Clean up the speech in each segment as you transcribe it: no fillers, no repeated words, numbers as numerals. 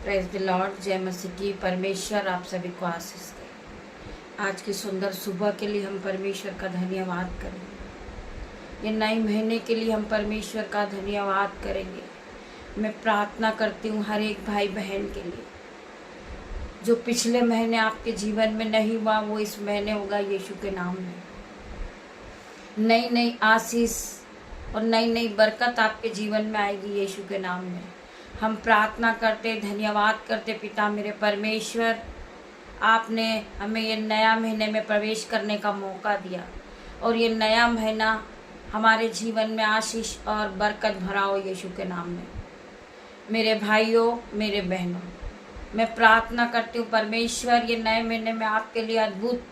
Praise the Lord. जय मसीह की। परमेश्वर आप सभी को आशीष दे। आज की सुंदर सुबह के लिए हम परमेश्वर का धन्यवाद करेंगे। ये नए महीने के लिए हम परमेश्वर का धन्यवाद करेंगे। मैं प्रार्थना करती हूँ हर एक भाई बहन के लिए, जो पिछले महीने आपके जीवन में नहीं हुआ वो इस महीने होगा यीशु के नाम में। नई नई आशीष और नई नई बरकत आपके जीवन में आएगी यीशु के नाम में। हम प्रार्थना करते, धन्यवाद करते पिता मेरे परमेश्वर, आपने हमें ये नया महीने में प्रवेश करने का मौका दिया और ये नया महीना हमारे जीवन में आशीष और बरकत भरा हो यीशु के नाम में। मेरे भाइयों, मेरे बहनों, मैं प्रार्थना करती हूँ परमेश्वर ये नए महीने में आपके लिए अद्भुत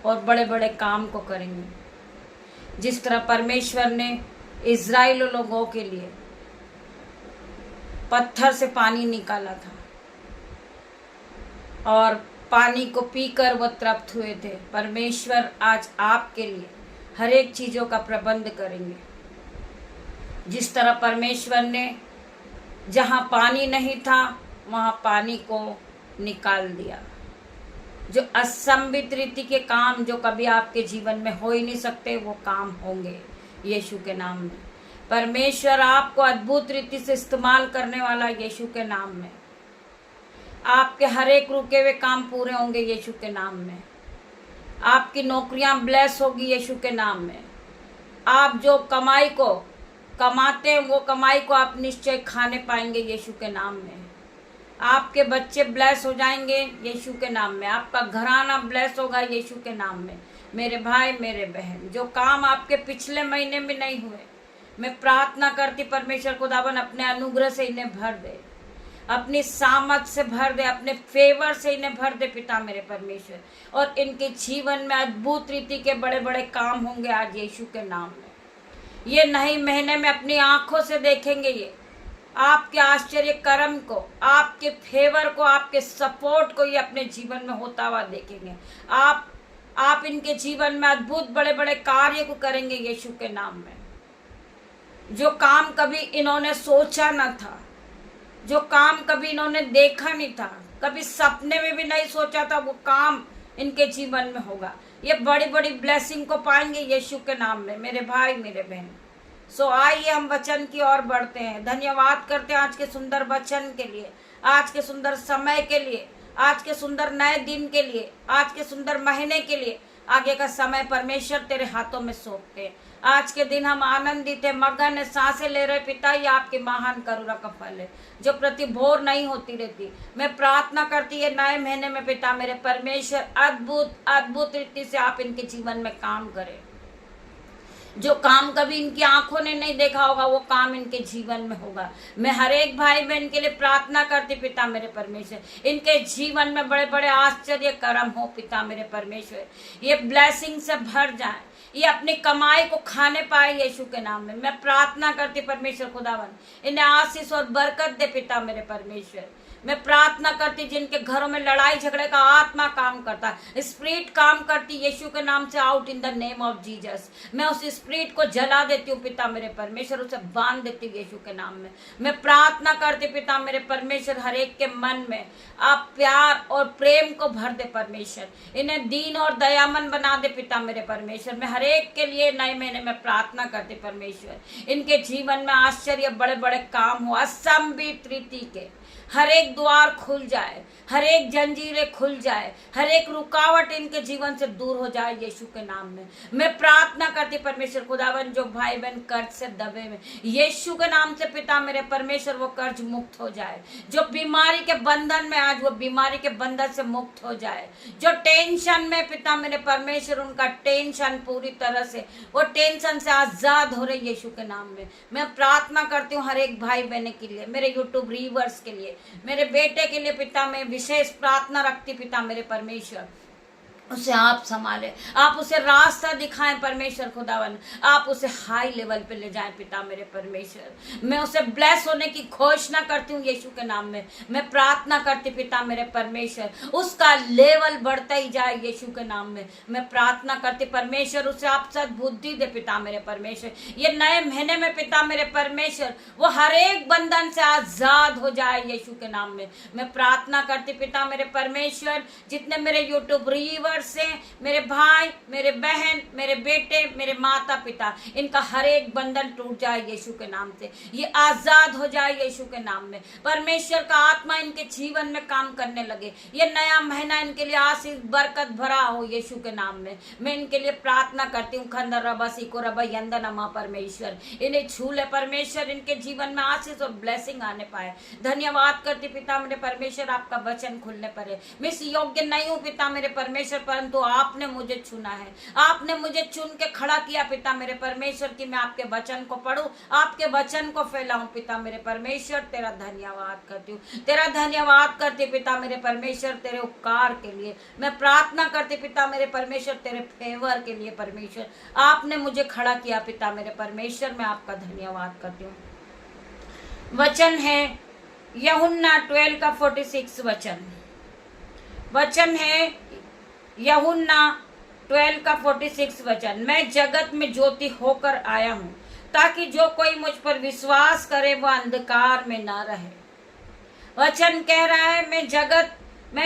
और बड़े बड़े काम को करेंगे। जिस तरह परमेश्वर ने इज़राइल लोगों के लिए पत्थर से पानी निकाला था और पानी को पीकर वो तृप्त हुए थे, परमेश्वर आज आपके लिए हर एक चीज़ों का प्रबंध करेंगे। जिस तरह परमेश्वर ने जहाँ पानी नहीं था वहाँ पानी को निकाल दिया। जो असंभित रीति के काम जो कभी आपके जीवन में हो ही नहीं सकते वो काम होंगे यीशु के नाम में। परमेश्वर आपको अद्भुत रीति से इस्तेमाल करने वाला यीशु के नाम में। आपके हर एक रुके हुए काम पूरे होंगे यीशु के नाम में। आपकी नौकरियां ब्लेस होगी यीशु के नाम में। आप जो कमाई को कमाते हैं वो कमाई को आप निश्चय खाने पाएंगे यीशु के नाम में। आपके बच्चे ब्लेस हो जाएंगे यीशु के नाम में। आपका घराना ब्लेस होगा यीशु के नाम में। मेरे भाई, मेरे बहन, जो काम आपके पिछले महीने में नहीं हुए, मैं प्रार्थना करती परमेश्वर खुदावन अपने अनुग्रह से इन्हें भर दे, अपनी सामर्थ से भर दे, अपने फेवर से इन्हें भर दे पिता मेरे परमेश्वर। और इनके जीवन में अद्भुत रीति के बड़े बड़े काम होंगे आज यीशु के नाम में। ये नए महीने में अपनी आंखों से देखेंगे ये आपके आश्चर्य कर्म को, आपके फेवर को, आपके सपोर्ट को ये अपने जीवन में होता हुआ देखेंगे। आप इनके जीवन में अद्भुत बड़े बड़े कार्य को करेंगे यीशु के नाम में। जो काम कभी इन्होंने सोचा न था, जो काम कभी इन्होंने देखा नहीं था, कभी सपने में भी नहीं सोचा था, वो काम इनके जीवन में होगा। ये बड़ी बड़ी ब्लेसिंग को पाएंगे यीशु के नाम में मेरे भाई, मेरे बहन। सो आइए हम वचन की ओर बढ़ते हैं। धन्यवाद करते हैं आज के सुंदर वचन के लिए, आज के सुंदर समय के लिए, आज के सुंदर नए दिन के लिए, आज के सुंदर महीने के लिए। आगे का समय परमेश्वर तेरे हाथों में सौंपते हैं। आज के दिन हम आनंदित है, मगन है, सांसें ले रहे पिता, ये आपकी महान करुणा का फल है जो प्रति भोर नहीं होती रहती। मैं प्रार्थना करती है नए महीने में पिता मेरे परमेश्वर अद्भुत अद्भुत रीति से आप इनके जीवन में काम करें। जो काम कभी इनकी आंखों ने नहीं देखा होगा वो काम इनके जीवन में होगा। मैं हर एक भाई बहन के लिए प्रार्थना करती पिता मेरे परमेश्वर, इनके जीवन में बड़े बड़े आश्चर्य कर्म हो पिता मेरे परमेश्वर। ये ब्लेसिंग से भर जाए, ये अपनी कमाई को खाने पाए यीशु के नाम में। मैं प्रार्थना करती परमेश्वर खुदावन इन्हें आशीष और बरकत दे पिता मेरे परमेश्वर। मैं प्रार्थना करती जिनके घरों में लड़ाई झगड़े का आत्मा काम करता है, स्पिरिट काम करती यीशु के नाम से, out in the name of Jesus. मैं उस स्पिरिट को जला देती हूँ पिता मेरे परमेश्वर, उसे बांध देती हूँ यीशु के नाम में। मैं प्रार्थना करती पिता मेरे परमेश्वर हर एक के मन में आप प्यार और प्रेम को भर दे परमेश्वर। इन्हें दीन और दयामन बना दे पिता मेरे परमेश्वर। मैं हर एक के लिए नए महीने में प्रार्थना करती परमेश्वर, इनके जीवन में आश्चर्य बड़े बड़े काम हो, असंभित रीति के हर एक द्वार खुल जाए, हर एक जंजीरें खुल जाए, हर एक रुकावट इनके जीवन से दूर हो जाए यीशु के नाम में। मैं प्रार्थना करती परमेश्वर खुदावन जो भाई बहन कर्ज से दबे में यीशु के नाम से पिता मेरे परमेश्वर वो कर्ज मुक्त हो जाए। जो बीमारी के बंधन में आज वो बीमारी के बंधन से मुक्त हो जाए। जो टेंशन में पिता मेरे परमेश्वर उनका टेंशन पूरी तरह से वो टेंशन से आजाद हो रहे यीशु के नाम में। मैं प्रार्थना करती हूँ हर एक भाई बहन के लिए, मेरे यूट्यूब व्यूअर्स के लिए, मेरे बेटे के लिए पिता मैं विशेष प्रार्थना रखती पिता मेरे परमेश्वर। उसे आप संभालें, आप उसे रास्ता दिखाएं परमेश्वर खुदावन, आप उसे हाई लेवल पे ले जाएं पिता मेरे परमेश्वर। मैं उसे ब्लेस होने की घोषणा करती हूँ यीशु के नाम में। मैं प्रार्थना करती पिता मेरे परमेश्वर, उसका लेवल बढ़ता ही जाए यीशु के नाम में। मैं प्रार्थना करती परमेश्वर, उसे आप सद्बुद्धि दे पिता मेरे परमेश्वर। ये नए महीने में पिता मेरे परमेश्वर वो हर एक बंधन से आजाद हो जाए यीशु के नाम में। मैं प्रार्थना करती पिता मेरे परमेश्वर, जितने मेरे यूट्यूब रीवर से मेरे भाई, मेरे बहन, मेरे बेटे, मेरे माता पिता, इनका हर एक बंधन टूट जाए यीशु के नाम से, ये आजाद हो जाए यीशु के नाम में। परमेश्वर का आत्मा इनके जीवन में काम करने लगे, ये नया महीना इनके लिए आशीष बरकत भरा हो यीशु के नाम में। मैं इनके लिए प्रार्थना करती हूँ, खंदर रबा सीको रबा यंदनमा परमेश्वर, इन्हें छू ले परमेश्वर, इनके जीवन में आशीष और ब्लेसिंग आने पाए। धन्यवाद करती पिता मेरे परमेश्वर, आपका वचन खुलने पर है। मैं इस योग्य नहीं हूँ पिता मेरे परमेश्वर, परंतु आपने मुझे चुना है, आपने मुझे चुन के खड़ा किया पिता मेरे परमेश्वर कि मैं आपके वचन को पढूं, आपके वचन को फैलाऊं पिता मेरे परमेश्वर। तेरा धन्यवाद करती हूँ, तेरा धन्यवाद करती पिता मेरे परमेश्वर, तेरे उपकार के लिए मैं प्रार्थना करती पिता मेरे परमेश्वर, तेरे फेवर के लिए परमेश्वर, आपने मुझे खड़ा किया पिता मेरे परमेश्वर, मैं आपका धन्यवाद करती हूँ। वचन है यूहन्ना 12 का 46 वचन है यूहन्ना 12 का 46 वचन, मैं जगत में ज्योति होकर आया हूँ ताकि जो कोई मुझ पर विश्वास करे वह अंधकार में ना रहे। वचन कह रहा है मैं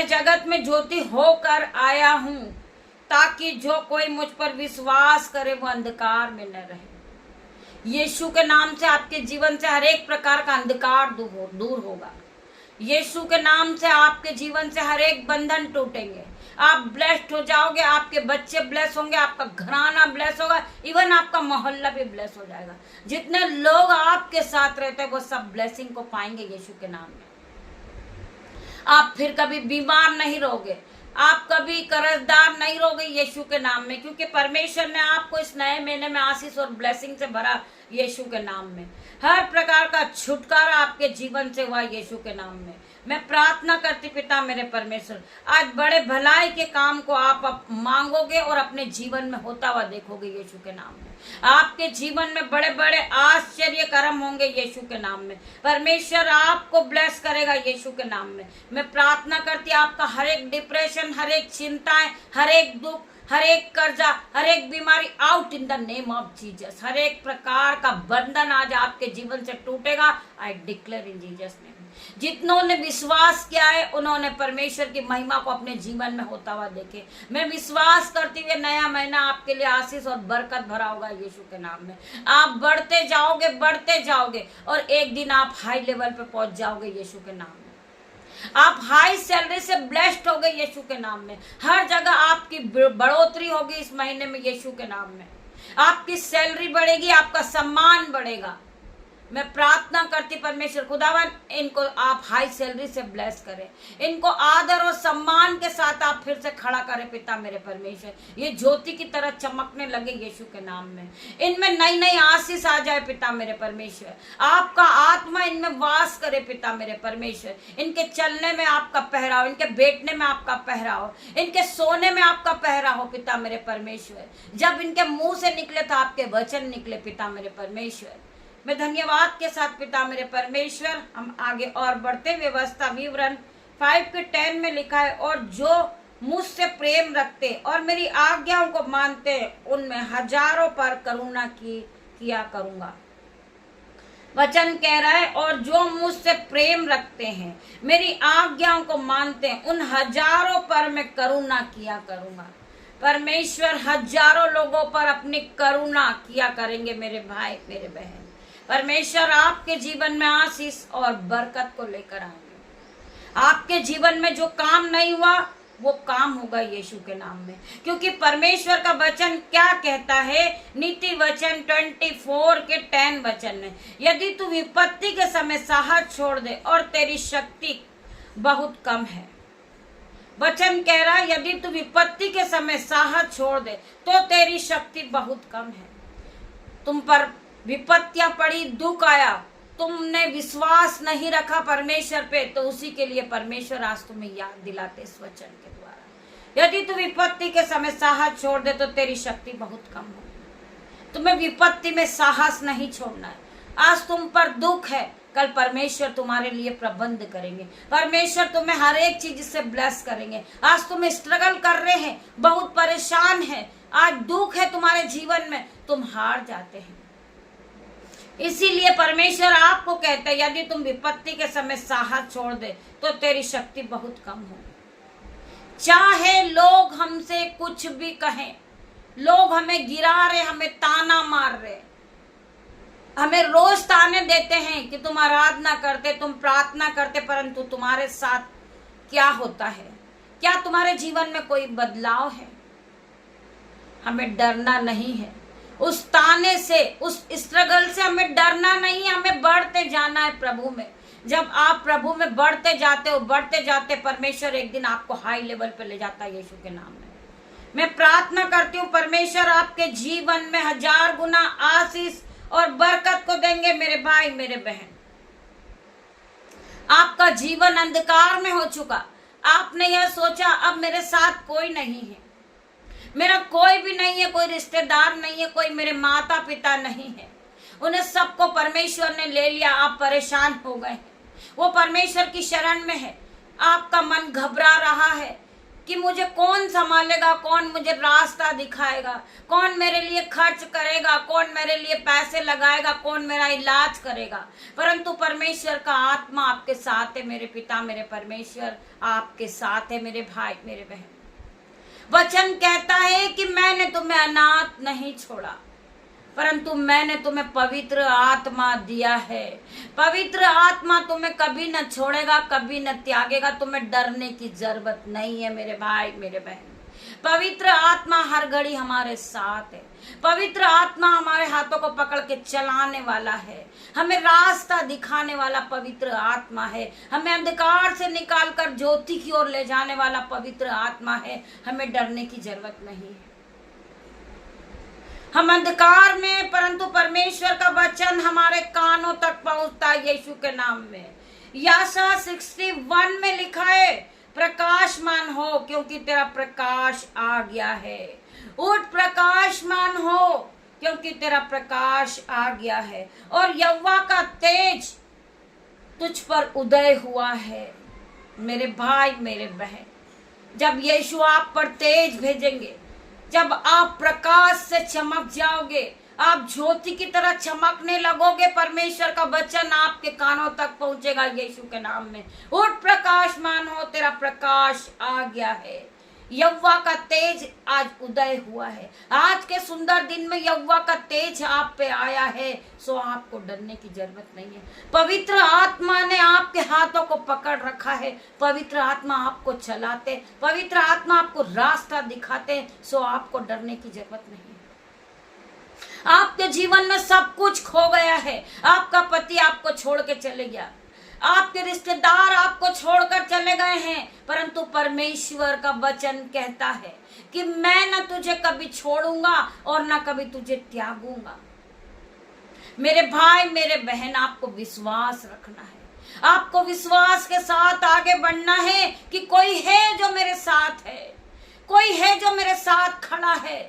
जगत में ज्योति होकर आया हूँ ताकि जो कोई मुझ पर विश्वास करे वह अंधकार में न रहे। यीशु के नाम से आपके जीवन से हर एक प्रकार का अंधकार दूर होगा। यीशु के नाम से आपके जीवन से हर एक बंधन टूटेंगे, आप ब्लेस्ड हो जाओगे, आपके बच्चे ब्लेस होंगे, आपका घराना ब्लेस होगा, इवन आपका मोहल्ला भी ब्लेस हो जाएगा। जितने लोग आपके साथ रहते हैं वो सब ब्लेसिंग को पाएंगे यीशु के नाम में। आप फिर कभी बीमार नहीं रहोगे, आप कभी कर्जदार नहीं रहोगे यीशु के नाम में, क्योंकि परमेश्वर ने आपको इस नए महीने में आशीष और ब्लेसिंग से भरा यीशु के नाम में। हर प्रकार का छुटकारा आपके जीवन से हुआ यीशु के नाम में। मैं प्रार्थना करती पिता मेरे परमेश्वर, आज बड़े भलाई के काम को आप मांगोगे और अपने जीवन में होता हुआ देखोगे यीशु के नाम में। आपके जीवन में बड़े बड़े आश्चर्य कर्म होंगे यीशु के नाम में। परमेश्वर आपको ब्लेस करेगा यीशु के नाम में। मैं प्रार्थना करती आपका हर एक डिप्रेशन, हर एक चिंताएं, हर एक दुख, हर एक कर्जा, हर एक बीमारी out in the name of Jesus. हर एक प्रकार का बंधन आज आपके जीवन से टूटेगा। I declare in Jesus name. जितनों ने विश्वास किया है उन्होंने परमेश्वर की महिमा को अपने जीवन में होता हुआ देखे। मैं विश्वास करती हुए नया महीना आपके लिए आशीष और बरकत भरा होगा यीशु के नाम में। आप बढ़ते जाओगे और एक दिन आप हाई लेवल पे पहुंच जाओगे यीशु के नाम में। आप हाई सैलरी से ब्लेस्ड हो गए यीशु के नाम में। हर जगह आपकी बढ़ोतरी होगी इस महीने में यीशु के नाम में। आपकी सैलरी बढ़ेगी, आपका सम्मान बढ़ेगा। मैं प्रार्थना करती परमेश्वर खुदावन, इनको आप हाई सैलरी से ब्लेस करें, इनको आदर और सम्मान के साथ आप फिर से खड़ा करें पिता मेरे परमेश्वर। ये ज्योति की तरह चमकने लगे यीशु के नाम में। इनमें नई नई आशीष आ जाए पिता मेरे परमेश्वर। आपका आत्मा इनमें वास करे पिता मेरे परमेश्वर। इनके चलने में आपका पहराव, इनके बैठने में आपका पहराव, इनके सोने में आपका पहराव पिता मेरे परमेश्वर। जब इनके मुंह से निकले तो आपके वचन निकले पिता मेरे परमेश्वर। मैं धन्यवाद के साथ पिता मेरे परमेश्वर, हम आगे और बढ़ते। व्यवस्था विवरण 5:10 में लिखा है, और जो मुझसे प्रेम रखते और मेरी आज्ञाओं को मानते उनमें हजारों पर करुणा किया करूंगा। वचन कह रहा है, और जो मुझसे प्रेम रखते हैं, मेरी आज्ञाओं को मानते हैं, उन हजारों पर मैं करुणा किया करूंगा। परमेश्वर हजारों लोगों पर अपनी करुणा किया करेंगे मेरे भाई मेरे बहन। परमेश्वर आपके जीवन में आशीष और बरकत को लेकर आएंगे। आपके जीवन में जो काम नहीं हुआ वो काम होगा यीशु के नाम में, क्योंकि परमेश्वर का वचन क्या कहता है। नीति वचन 24:10 वचन में, यदि तू विपत्ति के समय साहस छोड़ दे और तेरी शक्ति बहुत कम है। वचन कह रहा है, यदि तू विपत्ति के समय साहस छोड़ दे तो तेरी शक्ति बहुत कम है। तुम पर विपत्तियां पड़ी, दुख आया, तुमने विश्वास नहीं रखा परमेश्वर पे, तो उसी के लिए परमेश्वर आज तुम्हें याद दिलाते इस वचन के द्वारा। यदि तू विपत्ति के समय साहस छोड़ दे तो तेरी शक्ति बहुत कम हो। तुम्हें विपत्ति में साहस नहीं छोड़ना है। आज तुम पर दुख है, कल परमेश्वर तुम्हारे लिए प्रबंध करेंगे। परमेश्वर तुम्हें हर एक चीज से ब्लेस करेंगे। आज तुम स्ट्रगल कर रहे हैं, बहुत परेशान है, आज दुख है तुम्हारे जीवन में, तुम हार जाते हैं। इसीलिए परमेश्वर आपको कहते हैं यदि तुम विपत्ति के समय साहस छोड़ दे तो तेरी शक्ति बहुत कम हो। चाहे लोग हमसे कुछ भी कहें, लोग हमें गिरा रहे, हमें ताना मार रहे, हमें रोज ताने देते हैं कि तुम आराधना करते, तुम प्रार्थना करते, परंतु तुम्हारे साथ क्या होता है? क्या तुम्हारे जीवन में कोई बदलाव है? हमें डरना नहीं है उस ताने से, उस स्ट्रगल से हमें डरना नहीं है। हमें बढ़ते जाना है प्रभु में। जब आप प्रभु में बढ़ते जाते हो, बढ़ते जाते, परमेश्वर एक दिन आपको हाई लेवल पे ले जाता है यीशु के नाम में। मैं प्रार्थना करती हूँ परमेश्वर आपके जीवन में 1000 गुना आशीष और बरकत को देंगे। मेरे भाई, मेरे बहन, आपका जीवन अंधकार में हो चुका, आपने यह सोचा अब मेरे साथ कोई नहीं है, मेरा कोई भी नहीं है, कोई रिश्तेदार नहीं है, कोई मेरे माता पिता नहीं है, उन्हें सबको परमेश्वर ने ले लिया। आप परेशान हो गए हैं, वो परमेश्वर की शरण में है। आपका मन घबरा रहा है कि मुझे कौन संभालेगा, कौन मुझे रास्ता दिखाएगा, कौन मेरे लिए खर्च करेगा, कौन मेरे लिए पैसे लगाएगा, कौन मेरा इलाज करेगा। परंतु परमेश्वर का आत्मा आपके साथ है। मेरे पिता, मेरे परमेश्वर आपके साथ है। मेरे भाई, मेरे बहन, वचन कहता है कि मैंने तुम्हें अनाथ नहीं छोड़ा, परंतु मैंने तुम्हें पवित्र आत्मा दिया है। पवित्र आत्मा तुम्हें कभी न छोड़ेगा, कभी न त्यागेगा। तुम्हें डरने की जरूरत नहीं है मेरे भाई, मेरे बहन। पवित्र आत्मा हर घड़ी हमारे साथ है। पवित्र आत्मा हमारे हाथों को पकड़ के चलाने वाला है, हमें रास्ता दिखाने वाला पवित्र आत्मा है, हमें अंधकार से निकालकर ज्योति की ओर ले जाने वाला पवित्र आत्मा है। हमें डरने की जरूरत नहीं है। हम अंधकार में, परंतु परमेश्वर का वचन हमारे कानों तक पहुंचता है यीशु के नाम में। यशायाह 61 में लिखा है, प्रकाशमान हो क्योंकि तेरा प्रकाश आ गया है। उठ प्रकाशमान हो क्योंकि तेरा प्रकाश आ गया है और यहोवा का तेज तुझ पर उदय हुआ है। मेरे भाई, मेरे बहन, जब यीशु आप पर तेज भेजेंगे, जब आप प्रकाश से चमक जाओगे, आप ज्योति की तरह चमकने लगोगे, परमेश्वर का वचन आपके कानों तक पहुंचेगा यीशु के नाम में। उठ प्रकाशमान हो, तेरा प्रकाश आ गया है। यहोवा का तेज आज उदय हुआ है। आज के सुंदर दिन में यहोवा का तेज आप पे आया है, सो आपको डरने की जरूरत नहीं है। पवित्र आत्मा ने आपके हाथों को पकड़ रखा है। पवित्र आत्मा आपको चलाते, पवित्र आत्मा आपको रास्ता दिखाते, सो आपको डरने की जरूरत नहीं है। आपके जीवन में सब कुछ खो गया है। आपका पति आपको छोड़ के चले गया, आपके रिश्तेदार आपको छोड़कर चले गए हैं, परंतु परमेश्वर का वचन कहता है कि मैं न तुझे कभी छोड़ूंगा और न कभी तुझे त्यागूंगा। मेरे भाई, मेरे बहन, आपको विश्वास रखना है। आपको विश्वास के साथ आगे बढ़ना है कि कोई है जो मेरे साथ है, कोई है जो मेरे साथ खड़ा है,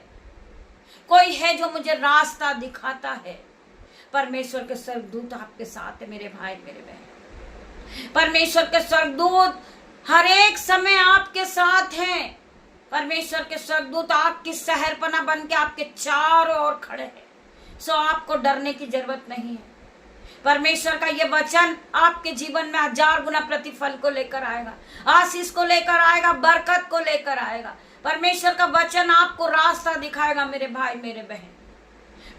कोई है जो मुझे रास्ता दिखाता है। परमेश्वर के स्वर्गदूत आपके साथ है मेरे भाई, मेरे बहन। परमेश्वर के स्वर्गदूत हर एक समय आपके साथ हैं। परमेश्वर के स्वर्गदूत आपकी शहरपना बन के आपके चारों ओर खड़े हैं, सो आपको डरने की जरूरत नहीं है। परमेश्वर का ये वचन आपके जीवन में 1000 गुना प्रतिफल को लेकर आएगा, आशीष को लेकर आएगा, बरकत को लेकर आएगा। परमेश्वर का वचन आपको रास्ता दिखाएगा मेरे भाई, मेरे बहन।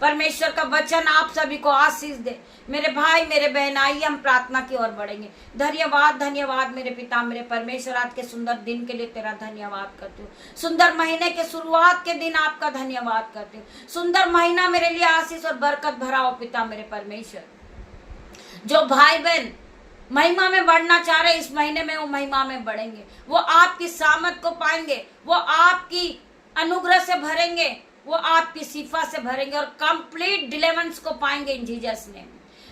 परमेश्वर का वचन आप सभी को आशीष दे। मेरे भाई, मेरे बहन, आइए हम प्रार्थना की ओर बढ़ेंगे। धन्यवाद, धन्यवाद मेरे पिता, मेरे परमेश्वर, आज के सुंदर दिन के लिए तेरा धन्यवाद करती हूँ। सुंदर महीने के शुरुआत के दिन आपका धन्यवाद करती हूँ। सुंदर महीना मेरे लिए आशीष और बरकत भरा हो पिता मेरे परमेश्वर। जो भाई बहन महिमा में बढ़ना चाह रहे, इस महीने में वो महिमा में बढ़ेंगे, वो आपकी सामत को पाएंगे, वो आपकी अनुग्रह से भरेंगे, वो आपकी सिफा से भरेंगे और कंप्लीट डिलीवरेंस को पाएंगे इन जीसस नेम।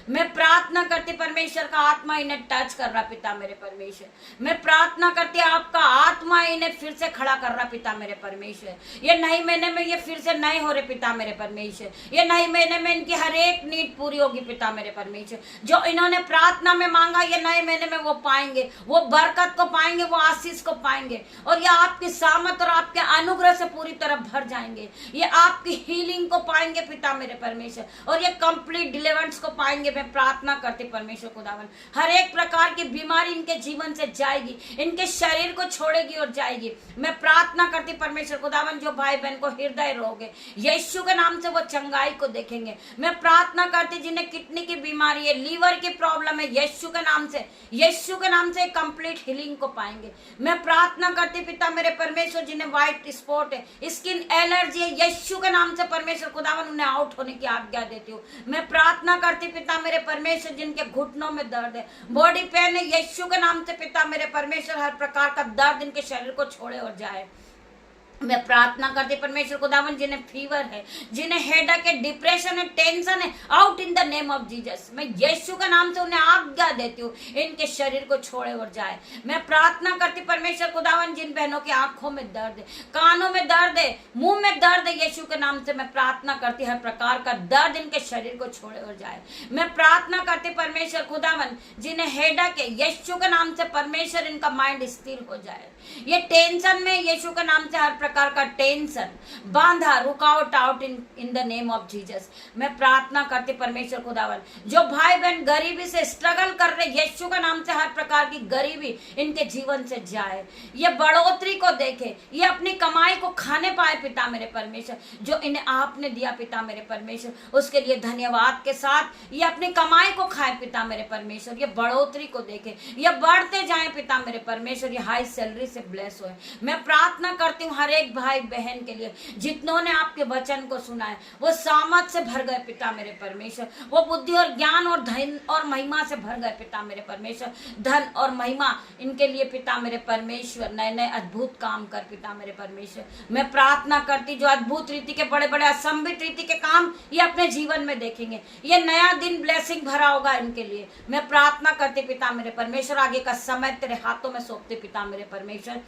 मैं प्रार्थना करती परमेश्वर का आत्मा इन्हें टच कर रहा पिता मेरे परमेश्वर। मैं प्रार्थना करती आपका आत्मा इन्हें फिर से खड़ा कर रहा पिता मेरे परमेश्वर। ये नए महीने में ये फिर से नए हो रहे पिता मेरे परमेश्वर। ये नए महीने में इनकी हर एक नीड पूरी होगी पिता मेरे परमेश्वर। जो इन्होंने प्रार्थना में मांगा ये नए महीने में वो पाएंगे, वो बरकत को पाएंगे, वो आशीष को पाएंगे, और ये आपकी सामत और आपके अनुग्रह से पूरी तरह भर जाएंगे। ये आपकी हीलिंग को पाएंगे पिता मेरे परमेश्वर, और ये कंप्लीट डिलीवरेंस को पाएंगे। मैं प्रार्थना करती परमेश्वर खुदावन हर एक प्रकार की बीमारी इनके जीवन से जाएगी, इनके शरीर को छोड़ेगी और जाएगी। मैं प्रार्थना करती परमेश्वर खुदावन जो भाई बहन को हृदय रोग है यीशु के नाम से वो चंगाई को देखेंगे। मैं प्रार्थना करती जिन्हें किडनी की बीमारी है, लीवर की प्रॉब्लम है, यीशु के नाम से कंप्लीट हीलिंग को पाएंगे। मैं प्रार्थना करती पिता मेरे परमेश्वर जिन्हें व्हाइट स्पॉट है, स्किन एलर्जी है, यीशु के नाम से परमेश्वर खुदावन उन्हें आउट होने की आज्ञा देती हूँ। मैं प्रार्थना करती पिता मेरे परमेश्वर जिनके घुटनों में दर्द है, बॉडी पेन है, यीशु के नाम से पिता मेरे परमेश्वर हर प्रकार का दर्द इनके शरीर को छोड़े और जाए। मैं प्रार्थना करती परमेश्वर खुदावन जिन्हें फीवर है, जिन्हें हेडेक है, डिप्रेशन है, टेंशन है, out in the name of Jesus. मैं यीशु के नाम से उन्हें आज्ञा देती हूँ इनके शरीर को छोड़े और जाए। मैं प्रार्थना करती परमेश्वर खुदावन जिन बहनों की आंखों में दर्द है, कानों में दर्द है, मुंह में दर्द है, यीशु के नाम से मैं प्रार्थना करती हर प्रकार का दर्द इनके शरीर को छोड़े और जाए। मैं प्रार्थना करती परमेश्वर खुदावन जिन्हें हेडेक है, यीशु के नाम से परमेश्वर इनका माइंड स्थिर हो जाए। ये टेंशन में यीशु के नाम से हर प्रकार का टेंशन बांधा रुकावट out in the name of Jesus. मैं प्रार्थना करती परमेश्वर खुदावन जो भाई बहन गरीबी से स्ट्रगल कर रहे यीशु के नाम से हर प्रकार की गरीबी इनके जीवन से जाए, ये बढ़ोतरी को देखे, ये अपनी कमाई को खाने पाए पिता मेरे परमेश्वर। जो इन्हें आपने दिया पिता मेरे परमेश्वर उसके लिए धन्यवाद के साथ ये अपनी कमाई को खाए पिता मेरे परमेश्वर। ये बढ़ोतरी को देखे, ये बढ़ते जाए पिता मेरे परमेश्वर, ये हाई सैलरी से ब्लेस हो। मैं प्रार्थना करती हूँ हर एक भाई बहन के लिए जितनों ने आपके वचन को सुना है वो सामर्थ से भर गए पिता मेरे परमेश्वर, वो बुद्धि और ज्ञान और धन और महिमा से भर गए पिता मेरे परमेश्वर। धन और महिमा इनके लिए पिता मेरे परमेश्वर नए नए अद्भुत काम कर पिता मेरे परमेश्वर। मैं प्रार्थना करती जो अद्भुत रीति के बड़े बड़े असंभित रीति के काम ये अपने जीवन में देखेंगे, ये नया दिन ब्लेसिंग भरा होगा इनके लिए। मैं प्रार्थना करती पिता मेरे परमेश्वर आगे का समय तेरे हाथों में सौंपते पिता मेरे परमेश्वर।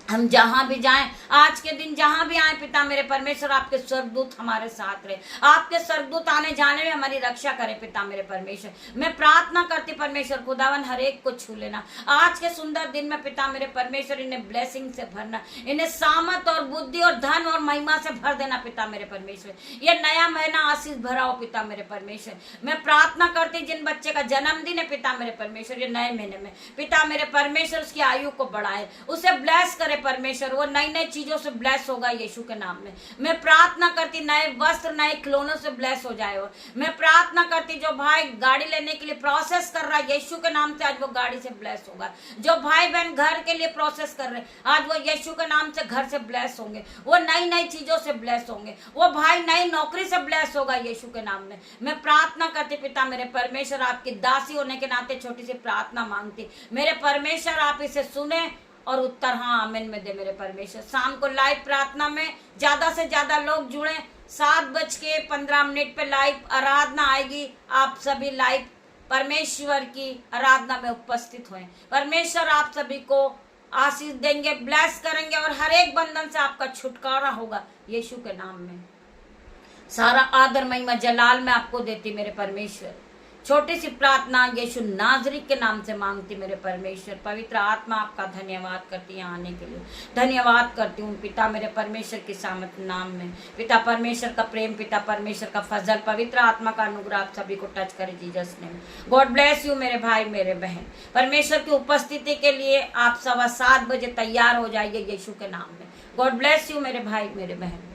हम जहां भी जाएं आज के दिन जहां भी आए पिता मेरे परमेश्वर आपके स्वर्गदूत हमारे साथ रहे, आपके स्वर्गदूत आने जाने में हमारी रक्षा करे पिता मेरे परमेश्वर। मैं प्रार्थना करती परमेश्वर खुदावन हर एक को छू लेना आज के सुंदर दिन में पिता मेरे परमेश्वर। इन्हें ब्लेसिंग से भरना, इन्हें सामर्थ और बुद्धि और धन और महिमा से भर देना पिता मेरे परमेश्वर। ये नया महीना आशीष भरा हो पिता मेरे परमेश्वर। मैं प्रार्थना करती जिन बच्चे का जन्मदिन है पिता मेरे परमेश्वर ये नए महीने में पिता मेरे परमेश्वर उसकी आयु को बढ़ाए, उसे ब्लेस करे परमेश्वर, वो नई नई चीजों से ब्लेस होगा यीशु के नाम में। मैं प्रार्थना करती नए वस्त्र नए खिलौनों से ब्लेस हो जाए। मैं प्रार्थना करती जो भाई गाड़ी लेने के लिए प्रोसेस कर रहा है यीशु के नाम से आज वो गाड़ी से ब्लेस होगा। जो भाई बहन घर के लिए प्रोसेस कर रहे आज वो यीशु के नाम से घर से ब्लेस होंगे, वो नई नई चीजों से ब्लेस होंगे, वो भाई नई नौकरी से ब्लेस होगा यीशु के नाम में। मैं प्रार्थना करती पिता मेरे परमेश्वर आपकी दासी होने के नाते छोटी सी प्रार्थना मांगती मेरे परमेश्वर आप इसे सुने और उत्तर हाँ आमीन में दे मेरे परमेश्वर। शाम को लाइव प्रार्थना में ज्यादा से ज्यादा लोग जुड़े, 7:15 पे लाइव आराधना आएगी। आप सभी लाइव परमेश्वर की आराधना में उपस्थित हुए। परमेश्वर आप सभी को आशीष देंगे, ब्लेस करेंगे और हर एक बंधन से आपका छुटकारा होगा यीशु के नाम में। सारा आदर महिमा जलाल में आपको देती मेरे परमेश्वर। छोटी सी प्रार्थना यीशु नाजरी के नाम से मांगती मेरे परमेश्वर। पवित्र आत्मा आपका धन्यवाद करती है आने के लिए, धन्यवाद करती हूँ पिता मेरे परमेश्वर के सामत नाम में। पिता परमेश्वर का प्रेम, पिता परमेश्वर का फजल, पवित्र आत्मा का अनुग्रह आप सभी को टच करे Jesus name. God bless you मेरे भाई मेरे बहन। परमेश्वर की उपस्थिति के लिए आप 7:15 बजे तैयार हो जाइए यीशु के नाम में। गॉड ब्लेस यू मेरे भाई मेरे बहन।